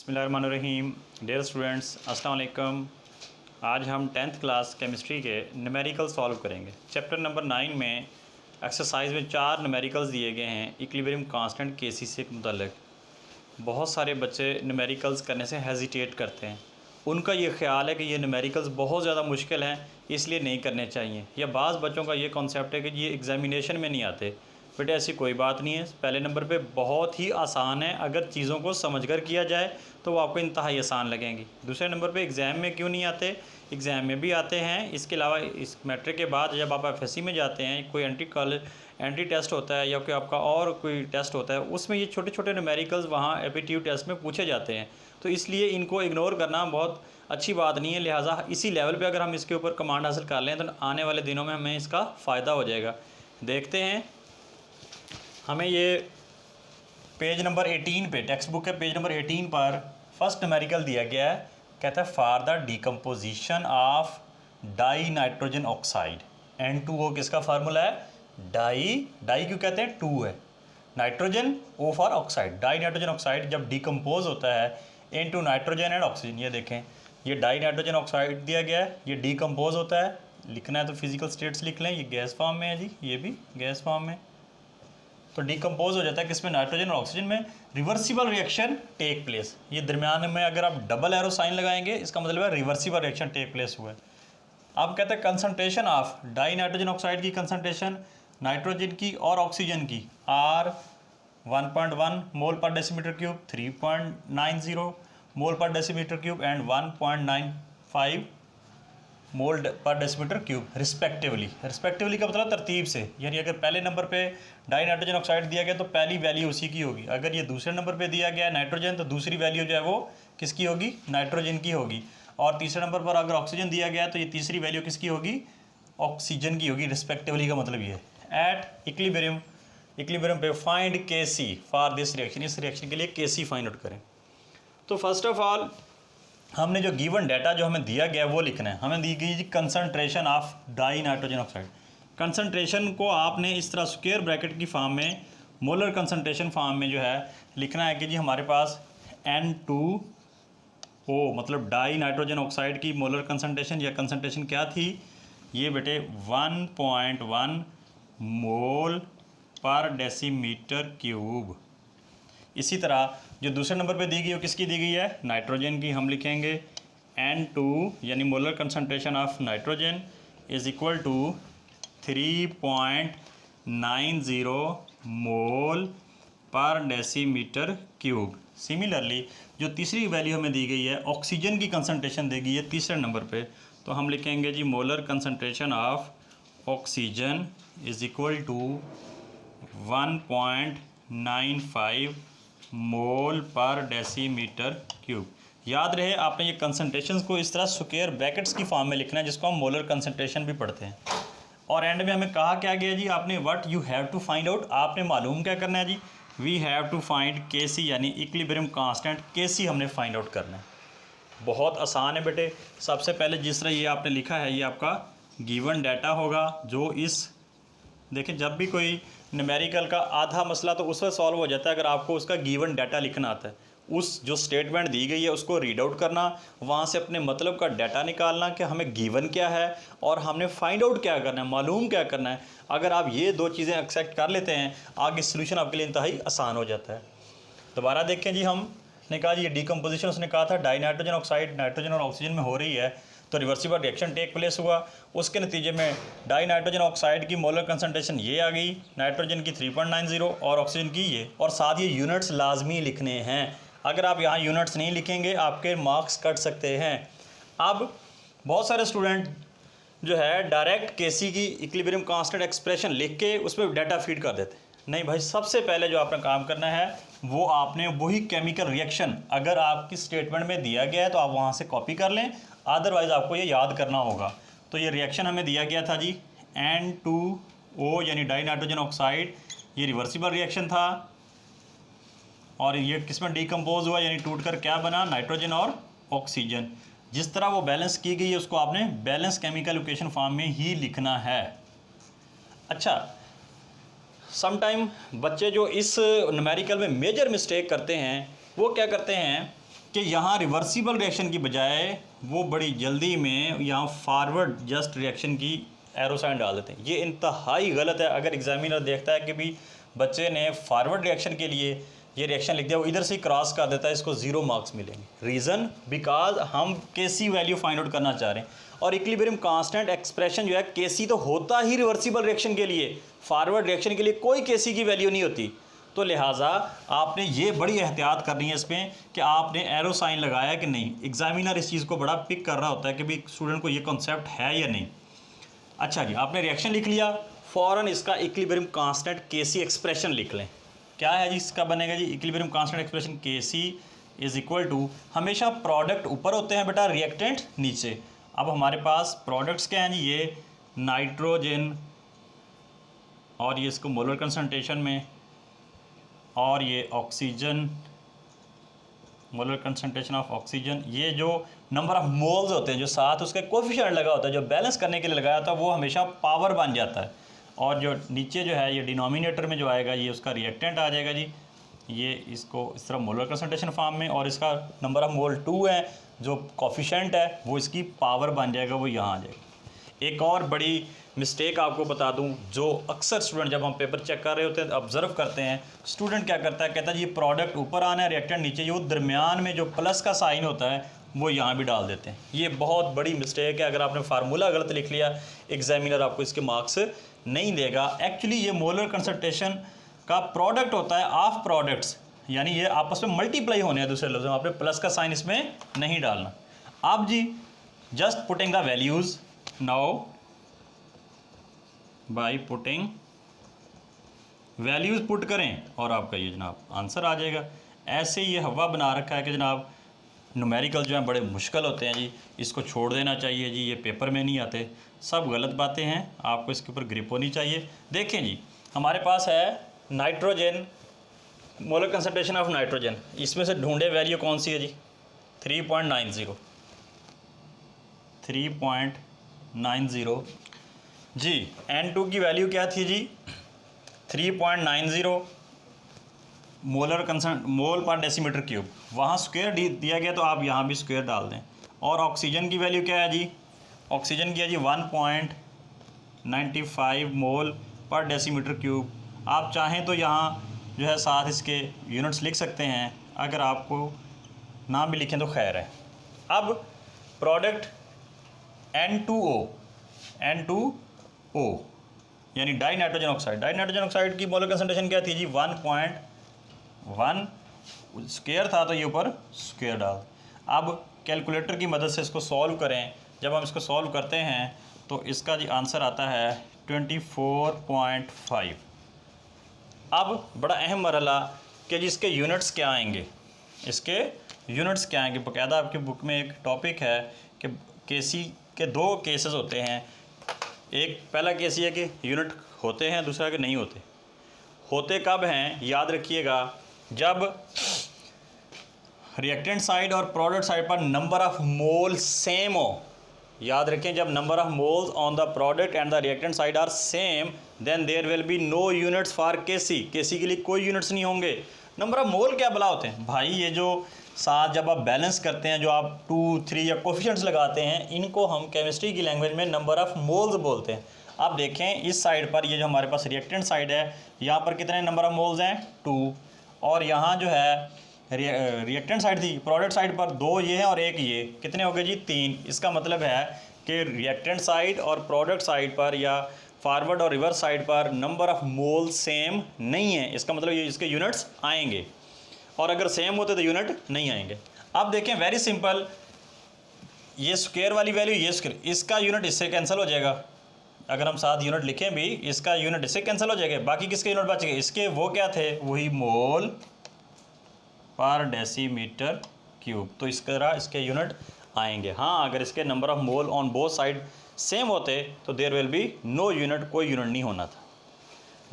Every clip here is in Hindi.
बिस्मिल्लाहिर्रहमानिर्रहीम। डियर स्टूडेंट्स, अस्सलाम वालेकुम। आज हम 10th क्लास केमिस्ट्री के न्यूमेरिकल सॉल्व करेंगे। चैप्टर नंबर 9 में एक्सरसाइज में 4 न्यूमेरिकल्स दिए गए हैं इक्विलिब्रियम कांस्टेंट केसी से मुतल्लिक। बहुत सारे बच्चे न्यूमेरिकल्स करने से हेजिटेट करते हैं। उनका ये ख्याल है कि ये न्यूमेरिकल्स बहुत ज़्यादा मुश्किल हैं, इसलिए नहीं करने चाहिए। या बाज़ बच्चों का ये कॉन्सेप्ट है कि ये एग्जामिनेशन में नहीं आते। बेटा ऐसी कोई बात नहीं है। पहले नंबर पे बहुत ही आसान है, अगर चीज़ों को समझकर किया जाए तो वो आपको इंतहाई आसान लगेंगी। दूसरे नंबर पे एग्ज़ाम में क्यों नहीं आते? एग्ज़ाम में भी आते हैं। इसके अलावा इस मैट्रिक के बाद जब आप एफएससी में जाते हैं, कोई एंट्री टेस्ट होता है या कोई आपका और कोई टेस्ट होता है, उसमें ये छोटे छोटे न्यूमेरिकल्स वहाँ एप्टीट्यूड टेस्ट में पूछे जाते हैं। तो इसलिए इनको इग्नोर करना बहुत अच्छी बात नहीं है। लिहाजा इसी लेवल पे अगर हम इसके ऊपर कमांड हासिल कर लें तो आने वाले दिनों में हमें इसका फ़ायदा हो जाएगा। देखते हैं, हमें ये पेज नंबर 18 पे, टेक्स्ट बुक के पेज नंबर 18 पर फर्स्ट न्यूमेरिकल दिया गया है। कहता है for the decomposition of di nitrogen oxide N2O। किसका फार्मूला है? डाई क्यों कहते हैं? 2 है। Nitrogen, O for oxide. Die nitrogen oxide जब डिकम्पोज होता है इनटू नाइट्रोजन एंड ऑक्सीजन। ये देखें, ये डाई नाइट्रोजन ऑक्साइड दिया गया है, ये डिकम्पोज होता है। लिखना है तो फिजिकल स्टेट्स लिख लें। ये गैस फॉर्म में है जी, ये भी गैस फॉर्म में। तो डिकम्पोज हो जाता है किसमें? नाइट्रोजन और ऑक्सीजन में। Reversible reaction take place. ये दरमियान में अगर आप डबल एरो साइन लगाएंगे, इसका मतलब है रिवर्सिबल रिएक्शन टेक प्लेस हुआ है। अब कहते हैं concentration of di nitrogen oxide की कंसंट्रेशन नाइट्रोजन की और ऑक्सीजन की आर 1.1 मोल पर डेसीमीटर क्यूब, 3.90 मोल पर डेसीमीटर क्यूब एंड 1.95 मोल पर डेसीमीटर क्यूब रिस्पेक्टिवली। रिस्पेक्टिवली का मतलब तरतीब से, यानी अगर पहले नंबर पे डाई नाइट्रोजन ऑक्साइड दिया गया तो पहली वैल्यू उसी की होगी। अगर ये दूसरे नंबर पे दिया गया है नाइट्रोजन, तो दूसरी वैल्यू जो है वो किसकी होगी? नाइट्रोजन की होगी। और तीसरे नंबर पर अगर ऑक्सीजन दिया गया है तो ये तीसरी वैल्यू किसकी होगी? ऑक्सीजन की होगी। रिस्पेक्टिवली का मतलब ये है। एट इक्विलिब्रियम पे find Kc for this reaction. इस रिएक्शन के लिए Kc फाइंड आउट करें। तो फर्स्ट ऑफ ऑल हमने जो गिवन डाटा जो हमें दिया गया वो लिखना है। हमें दी गई जी concentration of di nitrogen oxide. Concentration को आपने इस तरह स्क्वायर ब्रैकेट की फॉर्म में, मोलर कंसंट्रेशन फॉर्म में जो है लिखना है कि जी हमारे पास N2O मतलब डाई नाइट्रोजन ऑक्साइड की मोलर कंसंट्रेशन या कंसंट्रेशन क्या थी? ये बेटे 1.1 मोल पर डेसीमीटर क्यूब। इसी तरह जो दूसरे नंबर पे दी गई वो किसकी दी गई है? नाइट्रोजन की। हम लिखेंगे N2 यानी molar concentration of nitrogen is equal to 3.90 mole पर डेसीमीटर क्यूब। सिमिलरली जो तीसरी वैल्यू हमें दी गई है ऑक्सीजन की कंसंट्रेशन दी गई है तीसरे नंबर पे, तो हम लिखेंगे जी molar concentration of oxygen is equal to 1.95 mole पर डेसीमीटर क्यूब। याद रहे आपने ये कंसंट्रेशंस को इस तरह स्क्वायर ब्रैकेट्स की फॉर्म में लिखना है, जिसको हम मोलर कंसंट्रेशन भी पढ़ते हैं। और एंड में हमें कहा क्या गया जी? आपने what you have to find out, आपने मालूम क्या करना है जी? We have to find Kc यानी इक्विलिब्रियम कांस्टेंट Kc हमने फाइंड आउट करना है। बहुत आसान है बेटे। सबसे पहले जिस तरह ये आपने लिखा है ये आपका गिवन डाटा होगा, जो इस देखिए जब भी कोई न्यूमेरिकल का आधा मसला तो उस वक्त सॉल्व हो जाता है अगर आपको उसका गिवन डाटा लिखना आता है। उस जो स्टेटमेंट दी गई है उसको रीड आउट करना, वहाँ से अपने मतलब का डाटा निकालना कि हमें गिवन क्या है और हमने फाइंड आउट क्या करना है, मालूम क्या करना है। अगर आप ये दो चीज़ें एक्सेप्ट कर लेते हैं, आगे सोल्यूशन आपके लिए इंतहाई आसान हो जाता है। दोबारा देखें जी, हमने कहा जी ये डिकम्पोजिशन उसने कहा था डाई नाइट्रोजन ऑक्साइड नाइट्रोजन और ऑक्सीजन में हो रही है, तो रिवर्सिबल रिएक्शन टेक प्लेस हुआ। उसके नतीजे में डाई नाइट्रोजन ऑक्साइड की मोलर कंसंट्रेशन ये आ गई, नाइट्रोजन की 3.90 और ऑक्सीजन की ये। और साथ ये यूनिट्स लाजमी लिखने हैं। अगर आप यहाँ यूनिट्स नहीं लिखेंगे आपके मार्क्स कट सकते हैं। अब बहुत सारे स्टूडेंट जो है डायरेक्ट Kc की इक्विलिब्रियम कांस्टेंट एक्सप्रेशन लिख के उसमें डाटा फीड कर देते हैं। नहीं भाई, सबसे पहले जो आपने काम करना है वो आपने वही केमिकल रिएक्शन अगर आपकी स्टेटमेंट में दिया गया है तो आप वहाँ से कॉपी कर लें, अदरवाइज़ आपको ये याद करना होगा। तो ये रिएक्शन हमें दिया गया था जी N2O यानी डाई नाइट्रोजन ऑक्साइड, ये रिवर्सिबल रिएक्शन था और ये किसमें डिकम्पोज हुआ यानी टूट कर क्या बना? नाइट्रोजन और ऑक्सीजन। जिस तरह वो बैलेंस की गई है उसको आपने बैलेंस केमिकल इक्वेशन फॉर्म में ही लिखना है। अच्छा, समटाइम बच्चे जो इस न्यूमेरिकल में मेजर मिस्टेक करते हैं वो क्या करते हैं कि यहाँ रिवर्सिबल रिएक्शन की बजाय वो बड़ी जल्दी में यहाँ फॉरवर्ड जस्ट रिएक्शन की एरो साइन डाल देते हैं। ये इंतहाई गलत है। अगर एग्जामिनर देखता है कि भी बच्चे ने फॉरवर्ड रिएक्शन के लिए ये रिएक्शन लिख दिया, वो इधर से ही क्रॉस कर देता है, इसको 0 मार्क्स मिलेंगे। रीज़न बिकॉज हम केसी वैल्यू फाइंड आउट करना चाह रहे हैं, और इक्विलिब्रियम कांस्टेंट एक्सप्रेशन जो है केसी तो होता ही रिवर्सिबल रिएक्शन के लिए, फॉरवर्ड रिएक्शन के लिए कोई केसी की वैल्यू नहीं होती। तो लिहाजा आपने ये बड़ी एहतियात करनी है इसमें कि आपने एरो साइन लगाया कि नहीं। एग्जामिनर इस चीज़ को बड़ा पिक कर रहा होता है कि भाई स्टूडेंट को ये कॉन्सेप्ट है या नहीं। अच्छा जी, आपने रिएक्शन लिख लिया, फ़ौरन इसका इक्विलिब्रियम कांस्टेंट केसी एक्सप्रेशन लिख लें। क्या है जी इसका बनेगा जी, equilibrium constant expression K C is equal to, हमेशा प्रोडक्ट ऊपर होते हैं बेटा, रिएक्टेंट नीचे। अब हमारे पास प्रोडक्ट्स क्या हैं जी, ये नाइट्रोजन और ये इसको मोलर कंसंट्रेशन में, और ये oxygen, molar concentration of oxygen. ये जो नंबर ऑफ मोल्स होते हैं जो साथ उसके कोफिशिएंट लगा होता है, जो बैलेंस करने के लिए लगाया होता है, वो हमेशा पावर बन जाता है। और जो नीचे जो है ये डिनोमिनेटर में जो आएगा ये उसका रिएक्टेंट आ जाएगा जी। ये इसको इस तरह मोलर कंसंट्रेशन फॉर्म में, और इसका नंबर ऑफ मोल 2 है, जो कोफिशिएंट है वो इसकी पावर बन जाएगा, वो यहाँ आ जाएगा। एक और बड़ी मिस्टेक आपको बता दूं, जो अक्सर स्टूडेंट जब हम पेपर चेक कर रहे होते हैं ऑब्जर्व करते हैं, स्टूडेंट क्या करता है, कहता है ये प्रोडक्ट ऊपर आना है, रिएक्टेंट नीचे, ये वो दरमियान में जो प्लस का साइन होता है वो यहाँ भी डाल देते हैं। ये बहुत बड़ी मिस्टेक है। अगर आपने फार्मूला गलत लिख लिया, एग्जामिनर आपको इसके मार्क्स नहीं देगा। एक्चुअली ये मोलर कंसंट्रेशन का प्रोडक्ट होता है ऑफ प्रोडक्ट्स, यानी ये आपस में मल्टीप्लाई होने हैं। दूसरे लफ्ज़ों में आपने प्लस का साइन इसमें नहीं डालना। अब जी just putting the values now, by putting values put करें और आपका ये जनाब आंसर आ जाएगा। ऐसे ये हवा बना रखा है कि जनाब न्यूमेरिकल जो हैं बड़े मुश्किल होते हैं जी, इसको छोड़ देना चाहिए जी, ये पेपर में नहीं आते। सब गलत बातें हैं, आपको इसके ऊपर ग्रिप होनी चाहिए। देखें जी, हमारे पास है nitrogen, molar concentration of nitrogen, इसमें से ढूंढे वैल्यू कौन सी है जी, 3.90 जी। N2 की वैल्यू क्या थी जी, 3.90 मोल पर डेसीमीटर क्यूब। वहाँ स्क्वायर दिया गया तो आप यहाँ भी स्क्वायर डाल दें। और ऑक्सीजन की वैल्यू क्या है जी, ऑक्सीजन की है जी 1.95 मोल पर डेसीमीटर क्यूब। आप चाहें तो यहाँ जो है साथ इसके यूनिट्स लिख सकते हैं, अगर आपको ना भी लिखें तो खैर है। अब प्रोडक्ट N2O यानी die nitrogen oxide, die nitrogen oxide की मोलर कंसंट्रेशन क्या थी जी, 1.1 स्क्वायर था, तो ये ऊपर स्क्वायर डाल। अब कैलकुलेटर की मदद से इसको सॉल्व करें। जब हम इसको सॉल्व करते हैं तो इसका जी आंसर आता है 24.5। अब बड़ा अहम मरहला कि जिसके यूनिट्स क्या आएंगे, इसके यूनिट्स क्या आएंगे। बाकायदा आपकी बुक में एक टॉपिक है कि केसी के 2 केसेस होते हैं। एक पहला केस ये है कि यूनिट होते हैं, दूसरा कि नहीं होते। होते कब हैं याद रखिएगा, जब रिएक्टेंट साइड और प्रोडक्ट साइड पर नंबर ऑफ मोल सेम हो। याद रखें, जब number of moles on the product and the reactant side are same, then there will be no units for K C. K C के लिए कोई यूनिट्स नहीं होंगे। नंबर ऑफ मोल क्या भला होते हैं भाई, ये जो साथ जब आप बैलेंस करते हैं, जो आप 2, 3 या कोफिशिएंट्स लगाते हैं, इनको हम केमिस्ट्री की लैंग्वेज में नंबर ऑफ मोल्स बोलते हैं। आप देखें इस साइड पर, ये जो हमारे पास रिएक्टेंट साइड है, यहाँ पर कितने नंबर ऑफ मोल्स हैं, 2। और यहाँ जो है रिएक्टेंट साइड थी, प्रोडक्ट साइड पर 2 ये हैं और 1 ये, कितने हो गए जी, 3। इसका मतलब है कि रिएक्टेंट साइड और प्रोडक्ट साइड पर या फॉरवर्ड और रिवर्स साइड पर नंबर ऑफ मोल सेम नहीं है। इसका मतलब ये इसके यूनिट्स आएंगे, और अगर सेम होते तो यूनिट नहीं आएंगे। अब देखें वेरी सिंपल, ये स्क्वायर वाली वैल्यू, ये स्क्वायर, इसका यूनिट इससे कैंसिल हो जाएगा। अगर हम साथ यूनिट लिखें भी, इसका यूनिट इससे कैंसिल हो जाएगा। बाकी किसके यूनिट बच गए, इसके वो क्या थे, वही मोल पर डेसीमीटर क्यूब। तो इस तरह इसके यूनिट आएंगे। हाँ, अगर इसके number of mole on both side same होते तो there will be no unit, कोई यूनिट नहीं होना था।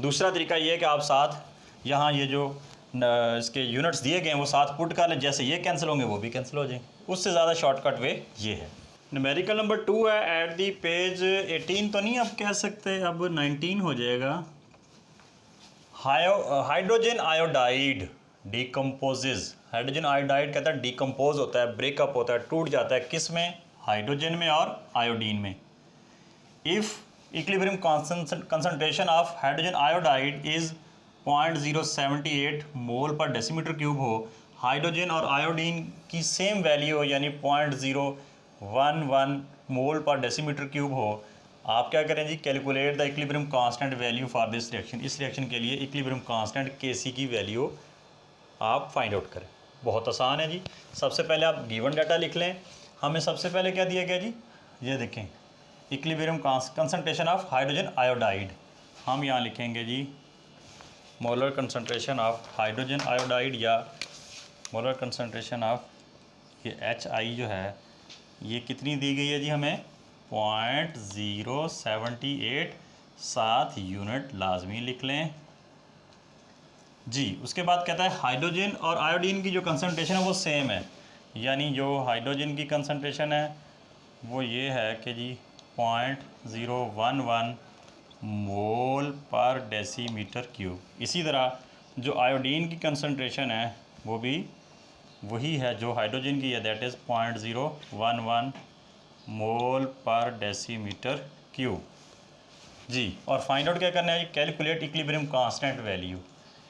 दूसरा तरीका ये है कि आप साथ यहाँ ये जो इसके यूनिट्स दिए गए हैं वो साथ पुट कर लें, जैसे ये कैंसिल होंगे वो भी कैंसिल हो जाएंगे। उससे ज़्यादा शॉर्टकट वे ये है। न्यूमेरिकल नंबर 2 है एट दी पेज 18 तो नहीं अब कह सकते, अब 19 हो जाएगा। Hydrogen iodide decomposes, hydrogen iodide कहता है डिकम्पोज होता है, ब्रेकअप होता है, टूट जाता है, किस में, हाइड्रोजन में और आयोडीन में। If equilibrium concentration of hydrogen iodide is 0.078 मोल पर डेसीमीटर क्यूब हो, हाइड्रोजन और आयोडीन की सेम वैल्यू हो यानी 0.011 मोल पर डेसीमीटर क्यूब हो, आप क्या करें जी, calculate the equilibrium constant value for this reaction. इस रिएक्शन के लिए इक्विलिब्रियम कांस्टेंट Kc की वैल्यू आप फाइंड आउट करें। बहुत आसान है जी। सबसे पहले आप गिवन डाटा लिख लें। हमें सबसे पहले क्या दिया गया जी, ये देखें, equilibrium concentration of hydrogen iodide. हम यहाँ लिखेंगे जी molar concentration of hydrogen iodide या मोलर कंसंट्रेशन ऑफ ये HI जो है ये कितनी दी गई है जी, हमें 0.078, 7 यूनिट लाजमी लिख लें जी। उसके बाद कहता है हाइड्रोजन और आयोडीन की जो कंसंट्रेशन है वो सेम है, यानी जो हाइड्रोजन की कंसंट्रेशन है वो ये है कि जी 0.011 मोल पर डेसीमीटर क्यूब। इसी तरह जो आयोडीन की कंसंट्रेशन है वो भी वही है जो हाइड्रोजन की है, दैट इज़ 0.011 मोल पर डेसीमीटर क्यूब जी। और फाइंड आउट क्या करना है जी, calculate equilibrium constant value.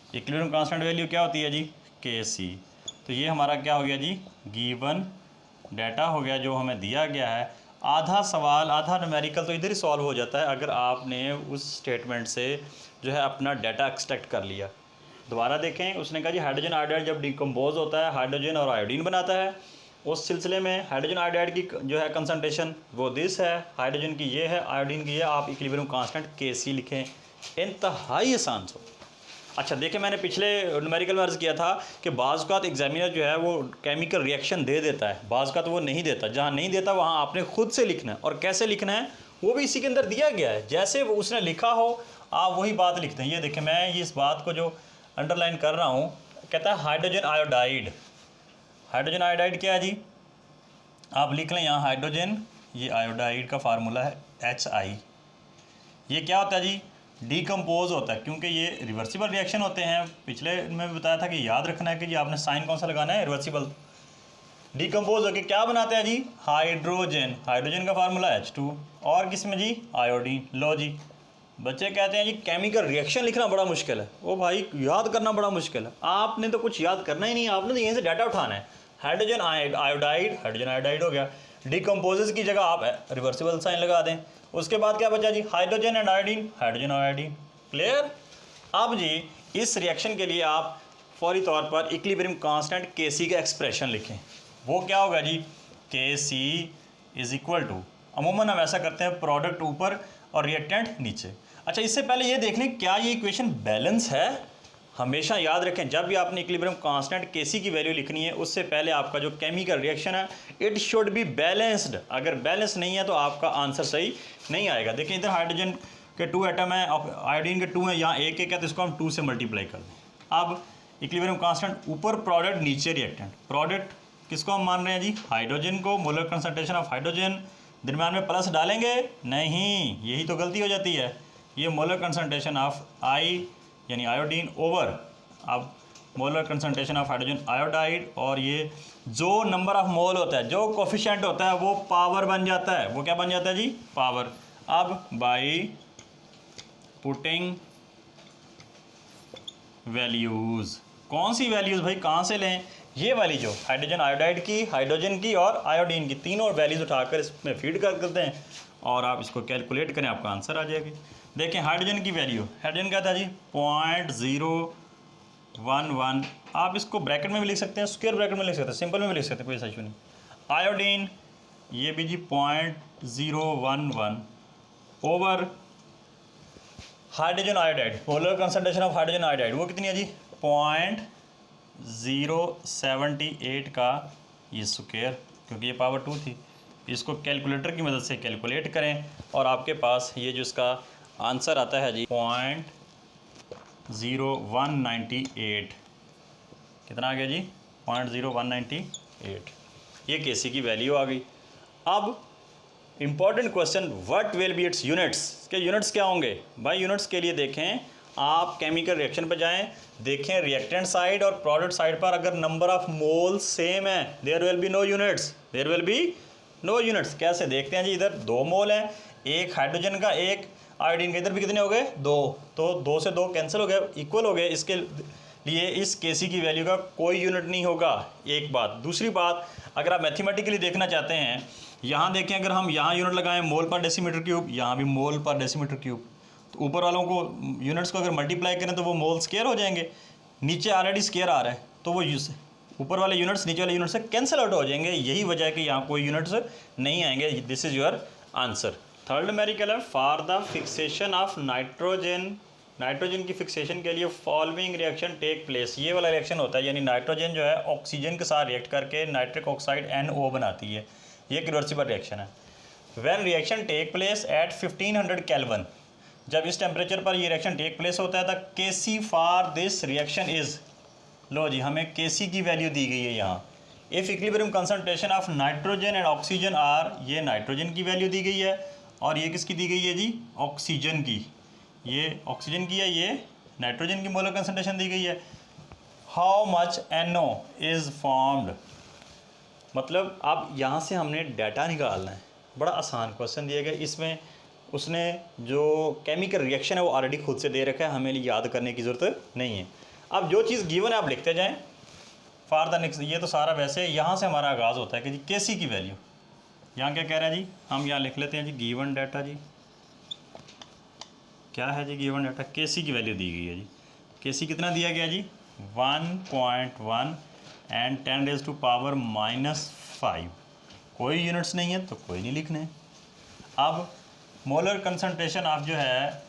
Equilibrium constant value क्या होती है जी, Kc। तो ये हमारा क्या हो गया जी, गिवन डाटा हो गया जो हमें दिया गया है। आधा सवाल आधा न्यूमेरिकल तो इधर ही सॉल्व हो जाता है अगर आपने उस स्टेटमेंट से जो है अपना डाटा एक्सट्रैक्ट कर लिया। दोबारा देखें, उसने कहा जी हाइड्रोजन आयोडाइड जब डिकम्पोज होता है हाइड्रोजन और आयोडीन बनाता है, उस सिलसिले में हाइड्रोजन आयोडाइड की जो है कंसंट्रेशन वो दिस है, हाइड्रोजन की ये है, आयोडीन की ये, आप इक्विलिब्रियम कांस्टेंट Kc लिखें। इंतहाई आसान सो। अच्छा देखिए, मैंने पिछले न्यूमेरिकल में अर्ज़ किया था कि बाज़ का एग्जामिनर जो है वो केमिकल रिएक्शन दे देता है, बाज़ का तो वो नहीं देता। जहाँ नहीं देता वहाँ आपने खुद से लिखना है, और कैसे लिखना है वो भी इसी के अंदर दिया गया है। जैसे वो उसने लिखा हो आप वही बात लिखते हैं। ये देखिए, मैं इस बात को जो अंडरलाइन कर रहा हूँ, कहता है हाइड्रोजन आयोडाइड। हाइड्रोजन आयोडाइड क्या है जी, आप लिख लें यहाँ हाइड्रोजन, ये आयोडाइड का फार्मूला है HI। ये क्या होता है जी, डिकम्पोज होता है, क्योंकि ये रिवर्सिबल रिएक्शन होते हैं। पिछले में भी बताया था कि याद रखना है कि जी आपने साइन कौन सा लगाना है, रिवर्सिबल। डिकम्पोज होकर क्या बनाते हैं जी, हाइड्रोजन, हाइड्रोजन का फार्मूला H2, और किस में जी, आयोडीन। लो जी, बच्चे कहते हैं जी केमिकल रिएक्शन लिखना बड़ा मुश्किल है। ओ भाई, याद करना बड़ा मुश्किल है। आपने तो कुछ याद करना ही नहीं, आपने तो यहीं से डाटा उठाना है। हाइड्रोजन आयोडाइड, हाइड्रोजन आयोडाइड हो गया। डिकम्पोजेस की जगह आप रिवर्सिबल साइन लगा दें। उसके बाद क्या बचा जी, हाइड्रोजन एंड आयोडीन, हाइड्रोजन और आयोडीन। क्लियर। अब जी इस रिएक्शन के लिए आप फौरी तौर पर इक्विलिब्रियम कांस्टेंट Kc का एक्सप्रेशन लिखें। वो क्या होगा जी, Kc इज इक्वल टू, अमूमन हम ऐसा करते हैं प्रोडक्ट ऊपर और रिएक्टेंट नीचे। अच्छा, इससे पहले ये देख लें क्या ये इक्वेशन बैलेंस है। हमेशा याद रखें, जब भी आपने इक्विलिब्रियम कांस्टेंट Kc की वैल्यू लिखनी है उससे पहले आपका जो केमिकल रिएक्शन है इट शुड बी बैलेंस्ड। अगर बैलेंस नहीं है तो आपका आंसर सही नहीं आएगा। देखिए, इधर हाइड्रोजन के 2 एटम है, आयोडीन के 2 हैं, यहाँ एक है, तो इसको हम 2 से मल्टीप्लाई कर दें। अब इक्विलिब्रियम कांस्टेंट ऊपर प्रोडक्ट, नीचे रिएक्टेंट। प्रोडक्ट किसको हम मान रहे हैं जी, हाइड्रोजन को, मोलर कंसंट्रेशन ऑफ हाइड्रोजन। दरम्यान में प्लस डालेंगे नहीं, यही तो गलती हो जाती है। ये मोलर कंसंट्रेशन ऑफ I यानी आयोडीन ओवर अब molar concentration of hydrogen iodide, और ये जो नंबर ऑफ मोल होता है, जो कोफिशिएंट होता है वो पावर बन जाता है। वो क्या बन जाता है जी, पावर। अब बाई पुटिंग वैल्यूज़, कौन सी वैल्यूज़ भाई, कहाँ से लें, ये वाली जो हाइड्रोजन आयोडाइड की, हाइड्रोजन की और आयोडीन की, तीनों वैल्यूज़ उठाकर इसमें फीड कर देते हैं और आप इसको कैलकुलेट करें, आपका आंसर आ जाएगा। देखें हाइड्रोजन की वैल्यू, हाइड्रोजन क्या था जी 0.011, आप इसको ब्रैकेट में भी लिख सकते हैं, स्क्वायर ब्रैकेट में लिख सकते हैं, सिंपल में भी लिख सकते हैं, कोई ऐसा इशू नहीं। आयोडीन ये भी जी 0.011 over hydrogen iodide, molar concentration of hydrogen iodide वो कितनी है जी 0.078 का ये स्क्वायर, क्योंकि ये पावर 2 थी। इसको कैलकुलेटर की मदद से कैलकुलेट करें और आपके पास ये जो इसका आंसर आता है जी 0.0198, कितना आ गया जी 0.0198। ये Kc की वैल्यू आ गई। अब important question, what will be it's units, के यूनिट्स क्या होंगे भाई। यूनिट्स के लिए देखें आप केमिकल रिएक्शन पर जाएं, देखें रिएक्टेंट साइड और प्रोडक्ट साइड पर अगर नंबर ऑफ मोल सेम है, there will be no units, there will be no units. कैसे देखते हैं जी, इधर 2 मोल हैं, एक हाइड्रोजन का एक आयोडीन का, इधर भी कितने हो गए 2, तो 2 से 2 कैंसिल हो गए, इक्वल हो गए। इसके लिए इस Kc की वैल्यू का कोई यूनिट नहीं होगा, एक बात। दूसरी बात, अगर आप मैथमेटिकली देखना चाहते हैं, यहाँ देखें, अगर हम यहाँ यूनिट लगाएं मोल पर डेसीमीटर क्यूब, यहाँ भी मोल पर डेसीमीटर क्यूब, तो ऊपर वालों को यूनिट्स को अगर मल्टीप्लाई करें तो वो मोल स्केयर हो जाएंगे, नीचे ऑलरेडी स्केयर आ रहा है तो वो ऊपर वाले यूनिट्स नीचे वाले यूनिट से कैंसिल आउट हो जाएंगे। यही वजह है कि यहाँ कोई यूनिट्स नहीं आएंगे। This is your answer. Third numerical है, for the fixation of nitrogen, nitrogen की फिक्सेशन के लिए फॉलोइंग रिएक्शन टेक प्लेस। ये वाला रिएक्शन होता है, यानी नाइट्रोजन जो है ऑक्सीजन के साथ रिएक्ट करके नाइट्रिक ऑक्साइड NO बनाती है। ये एक रिवर्सिबल रिएक्शन है। When reaction take place at 1500 kelvin, जब इस टेम्परेचर पर ये रिएक्शन टेक प्लेस होता है, the Kc for this reaction is, लो जी हमें Kc की वैल्यू दी गई है यहाँ। If equilibrium concentration of nitrogen and oxygen are, ये नाइट्रोजन की वैल्यू दी गई है और ये किसकी दी गई है जी, ऑक्सीजन की। ये ऑक्सीजन की है, ये नाइट्रोजन की मोलर कंसंट्रेशन दी गई है। How much NO is formed, मतलब अब यहाँ से हमने डाटा निकालना है। बड़ा आसान क्वेश्चन दिया गया, इसमें उसने जो केमिकल रिएक्शन है वो ऑलरेडी खुद से दे रखा है, हमें याद करने की ज़रूरत नहीं है। अब जो चीज़ गिवन है आप लिखते जाएं फॉर द नेक्स्ट। ये तो सारा वैसे यहाँ से हमारा आगाज़ होता है कि जी Kc की वैल्यू, यहाँ क्या कह रहा है जी, हम यहाँ लिख लेते हैं जी गिवन डाटा। जी क्या है जी गिवन डाटा, Kc की वैल्यू दी गई है जी। Kc कितना दिया गया जी, 1.1 एंड 10⁻⁻5। कोई यूनिट्स नहीं है तो कोई नहीं लिखने। अब मोलर कंसंट्रेशन ऑफ जो है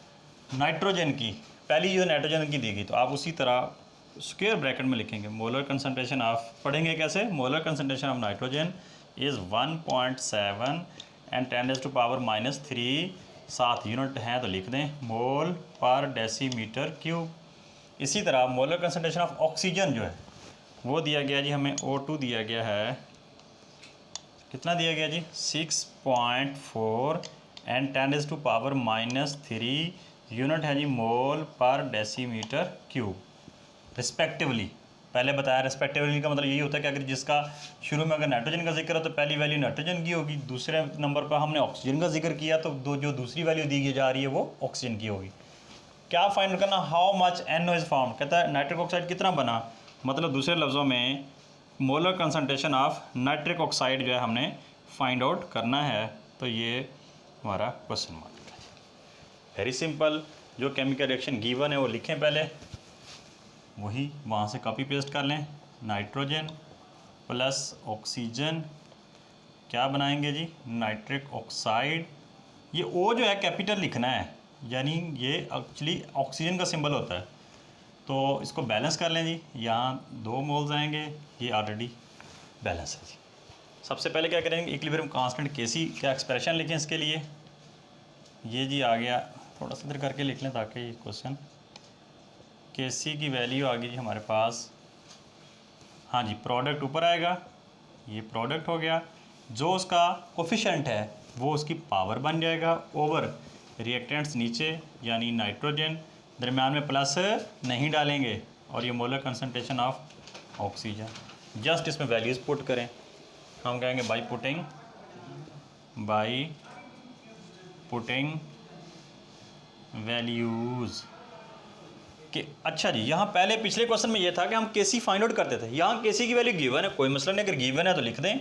नाइट्रोजन की, पहली जो नाइट्रोजन की दी गई, तो आप उसी तरह स्क्वायर ब्रैकेट में लिखेंगे मोलर कंसंट्रेशन ऑफ, पढ़ेंगे कैसे, molar concentration of nitrogen is 1.7 and 10⁻⁻3, 7 unit हैं तो लिख दें मोल पर डेसीमीटर क्यूब। इसी तरह मोलर कंसंट्रेशन ऑफ ऑक्सीजन जो है वो दिया गया जी हमें, O2 दिया गया है, कितना दिया गया जी 6.4 एंड 10⁻⁻3 यूनिट है जी मोल पर डेसीमीटर क्यूब रिस्पेक्टिवली। पहले बताया रिस्पेक्टिवली का मतलब यही होता है कि अगर जिसका शुरू में अगर नाइट्रोजन का जिक्र हो तो पहली वैल्यू नाइट्रोजन की होगी, दूसरे नंबर पर हमने ऑक्सीजन का जिक्र किया तो जो दूसरी वैल्यू दी जा रही है वो ऑक्सीजन की होगी। क्या फाइंड करना, how much NO is form, कहता है नाइट्रिक ऑक्साइड कितना बना, मतलब दूसरे लफ्ज़ों में molar concentration of nitric oxide जो है हमने फाइंड आउट करना है। तो ये हमारा क्वेश्चन मार्क है। वेरी सिंपल, जो केमिकल रिएक्शन गिवन है वो लिखें पहले, वही वहाँ से कॉपी पेस्ट कर लें। नाइट्रोजन प्लस ऑक्सीजन क्या बनाएंगे जी, नाइट्रिक ऑक्साइड। ये O जो है कैपिटल लिखना है, यानी ये एक्चुअली ऑक्सीजन का सिंबल होता है, तो इसको बैलेंस कर लें जी। यहाँ 2 मोल्स आएंगे, ये ऑलरेडी बैलेंस है जी। सबसे पहले क्या करेंगे, इक्विलिब्रियम कांस्टेंट Kc का एक्सप्रेशन लिखें इसके लिए। ये जी आ गया, थोड़ा सा इधर करके लिख लें ताकि ये क्वेश्चन, Kc की वैल्यू आ गई जी हमारे पास, हाँ जी प्रोडक्ट ऊपर आएगा, ये प्रोडक्ट हो गया, जो उसका कोफिशिएंट है वो उसकी पावर बन जाएगा ओवर रिएक्टेंट्स नीचे, यानी नाइट्रोजन, दरम्यान में प्लस नहीं डालेंगे, और ये molar concentration of oxygen. Just इसमें वैल्यूज़ पुट करें, हम कहेंगे बाई पुटिंग वैल्यूज़ कि अच्छा जी, यहाँ पहले पिछले क्वेश्चन में ये था कि हम Kc फाइंड आउट करते थे, यहाँ Kc की वैल्यू गिवन है, कोई मसला नहीं, अगर गिवन है तो लिख दें।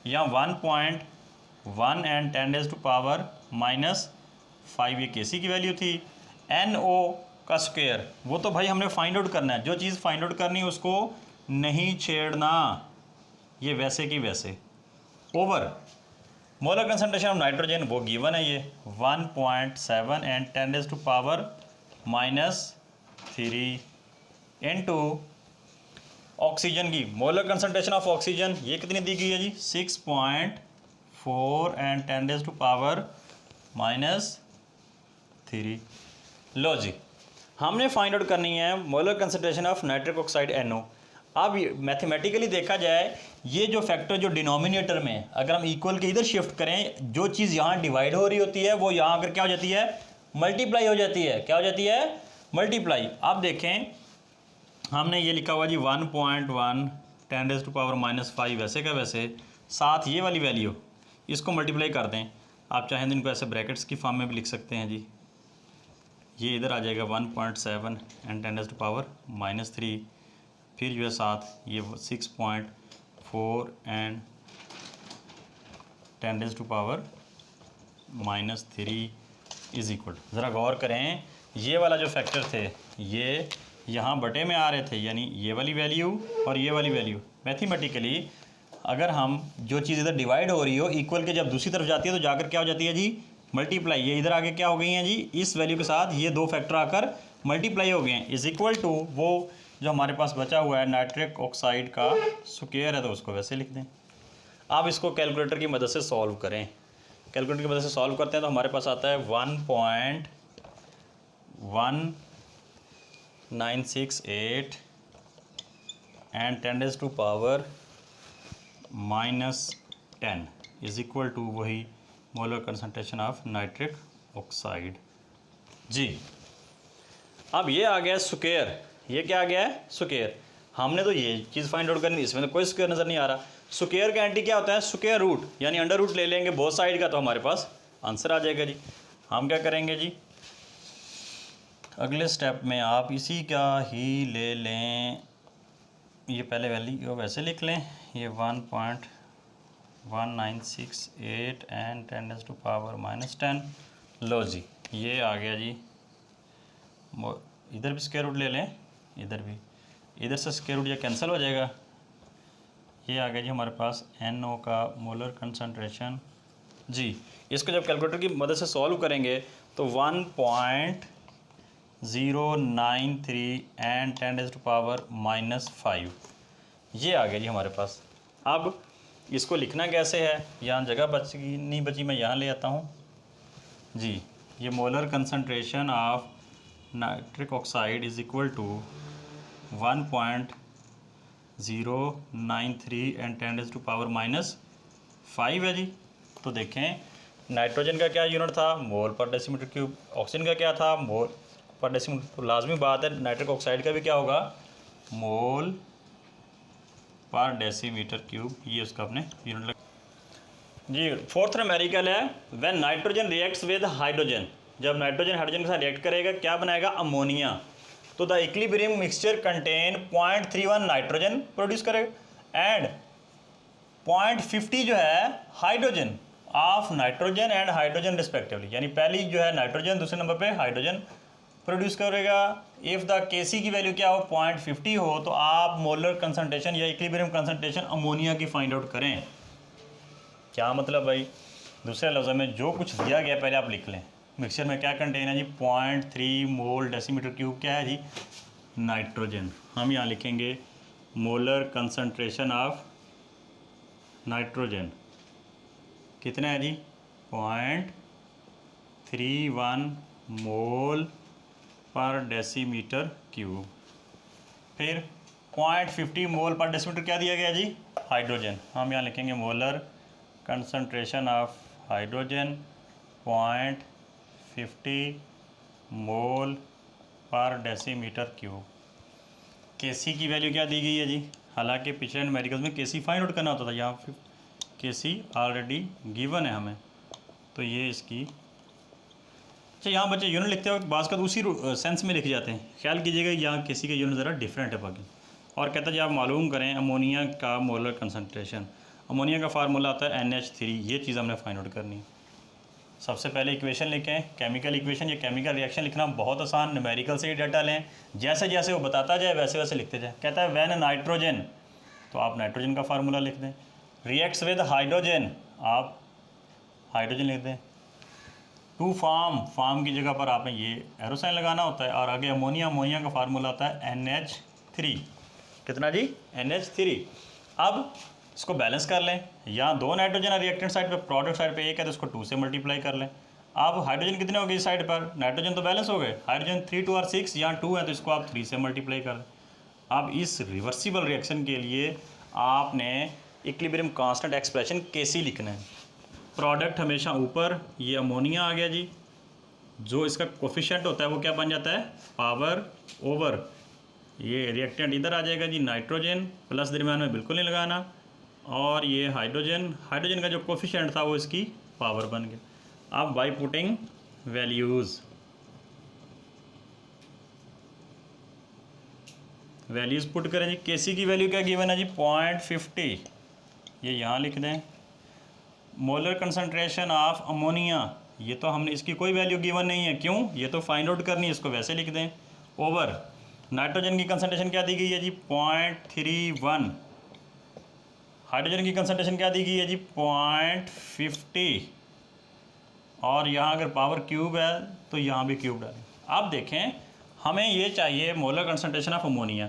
यहाँ 1.1 एंड 10⁻⁻5 ये Kc की वैल्यू थी। NO का स्क्वायर वो तो भाई हमने फाइंड आउट करना है, जो चीज़ फाइंड आउट करनी है उसको नहीं छेड़ना, ये वैसे की वैसे। Over molar concentration of nitrogen वो गिवन है, ये 1.7 एंड 10⁻⁻3 इनटू ऑक्सीजन की मोलर कंसंट्रेशन ऑफ ऑक्सीजन ये कितनी दी गई है जी 6.4 एंड 10⁻⁻3। लो जी, हमने फाइंड आउट करनी है molar concentration of nitric oxide NO। अब मैथमेटिकली देखा जाए, ये जो फैक्टर जो डिनोमिनेटर में अगर हम इक्वल के इधर शिफ्ट करें, जो चीज़ यहाँ डिवाइड हो रही होती है वो यहाँ अगर क्या हो जाती है, मल्टीप्लाई हो जाती है। क्या हो जाती है, मल्टीप्लाई, आप देखें हमने ये लिखा हुआ जी 1.1 10⁻⁻5 वैसे का वैसे, साथ ये वाली वैल्यू इसको मल्टीप्लाई कर दें। आप चाहें तो इनको ऐसे ब्रैकेट्स की फॉर्म में भी लिख सकते हैं जी। ये इधर आ जाएगा 1.7 एंड 10⁻⁻3, फिर जो है साथ ये 6.4 एंड 10⁻⁻3 इज़ इक्वल। ज़रा गौर करें, ये वाला जो फैक्टर थे ये यहाँ बटे में आ रहे थे, यानी ये वाली वैल्यू और ये वाली वैल्यू। मैथमेटिकली अगर हम जो चीज़ इधर डिवाइड हो रही हो इक्वल के जब दूसरी तरफ जाती है तो जाकर क्या हो जाती है जी, मल्टीप्लाई। ये इधर आके क्या हो गई हैं जी, इस वैल्यू के साथ ये दो फैक्टर आकर मल्टीप्लाई हो गए हैं। इज़ इक्वल टू वो जो हमारे पास बचा हुआ है नाइट्रिक ऑक्साइड का स्क्वायर है, तो उसको वैसे लिख दें। आप इसको कैलकुलेटर की मदद से सॉल्व करें। कैलकुलेटर की मदद से सॉल्व करते हैं तो हमारे पास आता है 1.1968 एंड 10⁻⁻10 इज़ इक्वल टू वही molar concentration of nitric oxide जी। अब ये आ गया स्क्वायर, ये क्या आ गया है स्क्वायर। हमने तो ये चीज़ फाइंड आउट करनी, इसमें तो कोई स्क्वायर नज़र नहीं आ रहा। स्क्वायर का एंटी क्या होता है, स्क्वायर रूट, यानी अंडर रूट ले लेंगे बोथ साइड का तो हमारे पास आंसर आ जाएगा जी। हम क्या करेंगे जी, अगले स्टेप में आप इसी का ही ले लें, ये पहले वैल्यू वैसे लिख लें, ये 1.1968 एंड 10⁻⁻10। लो जी ये आ गया जी। इधर भी स्क्वायर रूट ले लें, इधर भी, इधर से स्क्वायर रूट ये कैंसिल हो जाएगा। ये आ गया जी हमारे पास NO का मोलर कंसंट्रेशन जी। इसको जब कैलकुलेटर की मदद से सॉल्व करेंगे तो 1.093 एंड 10⁻⁻5 ये आ गया जी हमारे पास। अब इसको लिखना कैसे है, यहाँ जगह बची नहीं बची, मैं यहाँ ले आता हूँ जी। ये molar concentration of nitric oxide is equal to 1.093 and 10⁻⁻5 है जी। तो देखें नाइट्रोजन का क्या यूनिट था, मोल पर डेसीमीटर क्यूब। ऑक्सीजन का क्या था, मोल पर डेसीमीटर। तो लाजमी बात है नाइट्रिक ऑक्साइड का भी क्या होगा, मोल पर डेसीमीटर क्यूब, ये उसका अपने यूनिट लग जी। फोर्थ न्यूमेरिकल है when nitrogen reacts with hydrogen. जब नाइट्रोजन हाइड्रोजन के साथ रिएक्ट करेगा क्या बनाएगा, अमोनिया। तो the equilibrium mixture contain 0.31 nitrogen produce करेगा एंड 0.50 जो है hydrogen of nitrogen and hydrogen respectively. यानी पहली जो है नाइट्रोजन, दूसरे नंबर पे हाइड्रोजन प्रोड्यूस करेगा। इफ़ द Kc की वैल्यू क्या हो, 0.50 हो, तो आप मोलर कंसंट्रेशन या इक्विलिब्रियम कंसंट्रेशन अमोनिया की फाइंड आउट करें। क्या मतलब भाई, दूसरे लफ्ज़ों में जो कुछ दिया गया पहले आप लिख लें। मिक्सचर में क्या कंटेन है जी, 0.3 मोल डेसीमीटर क्यूब क्या है जी, नाइट्रोजन। हम यहाँ लिखेंगे मोलर कंसंट्रेशन ऑफ नाइट्रोजन कितना है जी, 0.31 मोल पर डेसीमीटर क्यूब। फिर 0.50 मोल पर डेसीमीटर क्या दिया गया जी, हाइड्रोजन। हम यहाँ लिखेंगे मोलर कंसंट्रेशन ऑफ हाइड्रोजन 0.50 मोल पर डेसीमीटर क्यूब। Kc की वैल्यू क्या दी गई है जी, हालांकि पिछले न्यूमेरिकल्स में Kc फाइंड आउट करना होता था, यहाँ Kc ऑलरेडी गिवन है हमें, तो ये इसकी। अच्छा यहाँ बच्चे यूनिट लिखते हो बाज़ का तो उसी सेंस में लिखे जाते हैं, ख्याल कीजिएगा यहाँ Kc का यूनिट ज़रा डिफरेंट है बाकी। और कहता है जी आप मालूम करें अमोनिया का मोलर कंसंट्रेशन। अमोनिया का फार्मूला आता है NH3, ये चीज़ हमने फाइंड आउट करनी। सबसे पहले इक्वेशन लिखें, केमिकल इक्वेशन या केमिकल रिएक्शन लिखना बहुत आसान, न्यूमेरिकल से ही डाटा लें, जैसे जैसे वो बताता जाए वैसे वैसे लिखते जाए। कहता है व्हेन नाइट्रोजन, तो आप नाइट्रोजन का फार्मूला लिख दें। रिएक्ट्स विद हाइड्रोजन, आप हाइड्रोजन लिख दें। टू फार्म की जगह पर आपने ये एरो साइन लगाना होता है। और आगे अमोनिया का फार्मूला आता है NH3, कितना जी, NH3। अब इसको बैलेंस कर लें, यहाँ 2 नाइट्रोजन है रिएक्टेंट साइड पे, प्रोडक्ट साइड पे 1 है तो इसको 2 से मल्टीप्लाई कर लें। अब हाइड्रोजन कितने हो गए इस साइड पर, नाइट्रोजन तो बैलेंस हो गए, हाइड्रोजन 3 2 और 6, यहाँ 2 है तो इसको आप 3 से मल्टीप्लाई कर लें। अब इस रिवर्सिबल रिएक्शन के लिए आपने इक्विलिब्रियम कांस्टेंट एक्सप्रेशन Kc लिखना है। प्रोडक्ट हमेशा ऊपर, ये अमोनिया आ गया जी, जो इसका कोफिशिएंट होता है वो क्या बन जाता है, पावर ओवर, ये रिएक्टेंट इधर आ जाएगा जी, नाइट्रोजन प्लस दरमियान में बिल्कुल नहीं लगाना, और ये हाइड्रोजन, हाइड्रोजन का जो कोफिशिएंट था वो इसकी पावर बन गया। अब बाय पुटिंग वैल्यूज़ पुट करें जी। केसी की वैल्यू क्या गिवन है जी, 0.50, ये यहाँ लिख दें। मोलर कंसंट्रेशन ऑफ अमोनिया, ये तो हमने इसकी कोई वैल्यू गिवन नहीं है, क्यों, ये तो फाइंड आउट करनी है, इसको वैसे लिख दें। ओवर नाइट्रोजन की कंसंट्रेशन क्या दी गई है जी, 0.31, हाइड्रोजन की कंसंट्रेशन क्या दी गई है जी, 0.50, और यहाँ अगर पावर क्यूब है तो यहाँ भी क्यूब डालें। अब देखें, हमें ये चाहिए मोलर कंसंट्रेशन ऑफ अमोनिया,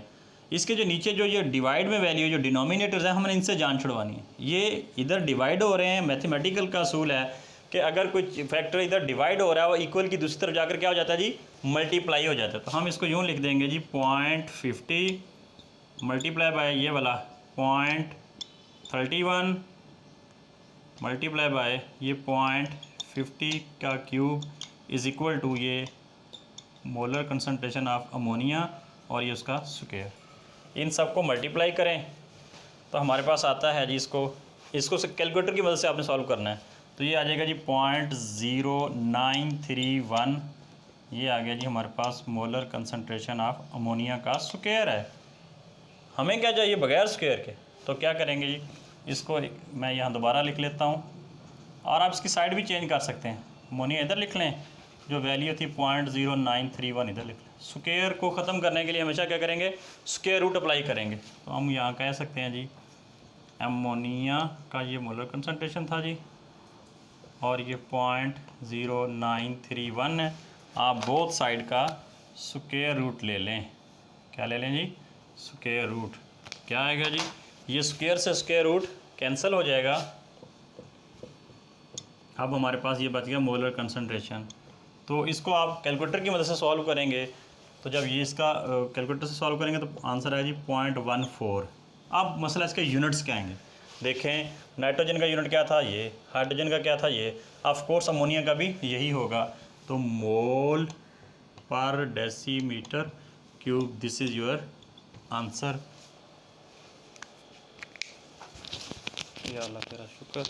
इसके जो नीचे जो ये डिवाइड में वैल्यू, जो डिनोमिनेटर्स हैं, हमने इनसे जान छुड़वानी है। ये इधर डिवाइड हो रहे हैं, मैथमेटिकल का असूल है कि अगर कोई फैक्टर इधर डिवाइड हो रहा है वो इक्वल की दूसरी तरफ जाकर क्या हो जाता है जी, मल्टीप्लाई हो जाता है। तो हम इसको यूँ लिख देंगे जी, 0.50 मल्टीप्लाई बाय ये वाला 0.31 मल्टीप्लाई बाय ये 0.50 का क्यूब इज़ इक्वल टू ये मोलर कंसंट्रेशन ऑफ अमोनिया और ये उसका स्क्वायर। इन सब को मल्टीप्लाई करें तो हमारे पास आता है जी, इसको कैलकुलेटर की मदद से आपने सॉल्व करना है। तो ये आ जाएगा जी 0.0931, ये आ गया जी हमारे पास मोलर कंसंट्रेशन ऑफ अमोनिया का स्क्वायर है। हमें क्या चाहिए बगैर स्क्वायर के, तो क्या करेंगे जी, इसको मैं यहाँ दोबारा लिख लेता हूँ, और आप इसकी साइड भी चेंज कर सकते हैं। अमोनिया इधर लिख लें, जो वैल्यू थी 0.0931 इधर लिख लें। स्क्वायर को ख़त्म करने के लिए हमेशा क्या करेंगे, स्क्वायर रूट अप्लाई करेंगे। तो हम यहाँ कह सकते हैं जी, अमोनिया का ये मोलर कंसंट्रेशन था जी, और ये 0.0931 है। आप बोथ साइड का स्क्वायर रूट ले लें। क्या ले लें जी, स्क्वायर रूट। क्या आएगा जी, ये स्क्वायर से स्क्वायर रूट कैंसिल हो जाएगा। अब हमारे पास ये बच गया मोलर कंसंट्रेशन। तो इसको आप कैलकुलेटर की मदद से सॉल्व करेंगे, तो जब ये इसका कैलकुलेटर से सॉल्व करेंगे तो आंसर आएगा जी 0.14। अब मसला इसके यूनिट्स क्या आएंगे, देखें, नाइट्रोजन का यूनिट क्या था ये, हाइड्रोजन का क्या था ये, ऑफ कोर्स अमोनिया का भी यही होगा। तो मोल पर decimetre cube, this is your answer. या अल्लाह तेरा शुक्र।